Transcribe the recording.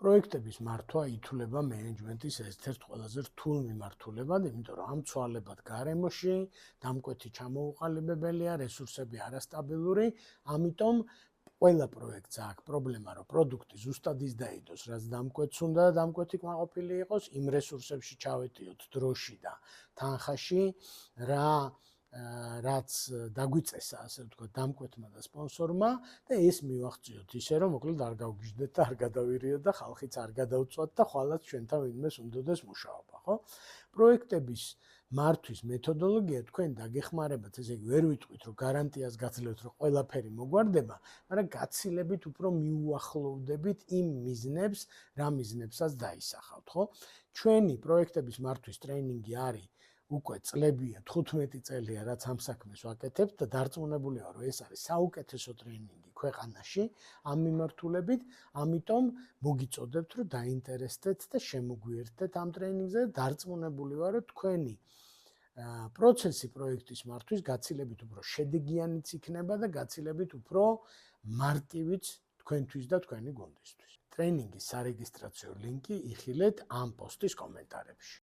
პროექტების მართვა ითვლება მენეჯმენტის ერთ-ერთ ყველაზე რთულ მიმართულებად, იმიტომ რომ ამ ცვალებად გარემოში დამკვეთი ჩამოუყალიბებელია, რესურსები არასტაბილური, ამიტომ ყველა პროექტს აქვს პრობლემა, რომ პროდუქტი ზუსტად ის დაიდოს, რაც დამკვეთს უნდა და დამკვეთი კმაყოფილი იყოს, იმ რესურსებში ჩავეტიოთ დროში და თანხაში, რაც დაგვიწესა, ასე ვთქვათ, დამკვეთმა და სპონსორმა და ეს მივახციოთ ისე, რომ მოკლედ არ გავგიჟდეთ და არ გადავირიოთ და ხალხიც არ გადავწვათ და ხვალაც ჩვენთან ვინმეს უნდადეს მუშაობა, ხო? პროექტების მართვის მეთოდოლოგია თქვენ დაგეხმარებათ, ესე იგი ვერ ვიტყვით, რომ გარანტიას გაძლევთ, რომ ყველაფერი მოგვარდება, მაგრამ გაცილებით უფრო მიუახლოვდებით იმ მიზნებს, რა მიზნებსაც დაისახავთ, ხო? ჩვენი პროექტების მართვის ტრეინინგი არის უკვე წლებია, 15 წელია, რაც ამ საქმეს ვაკეთებთ და დარწმუნებული ვარ, რომ ეს არის საუკეთესო ტრეინინგი ქვეყანაში ამ მიმართულებით, ამიტომ მოგიწოდებთ, რომ დაინტერესდეთ და შემოგვიერთდეთ ამ ტრეინინგზე და დარწმუნებული ვარ, რომ თქვენი პროცესი პროექტის მართვის გაცილებით უფრო შედეგიანიც იქნება და გაცილებით უფრო მარტივიც თქვენთვის და თქვენი გუნდისთვის. ტრეინინგის სარეგისტრაციო ლინკი იხილეთ ამ პოსტის კომენტარებში.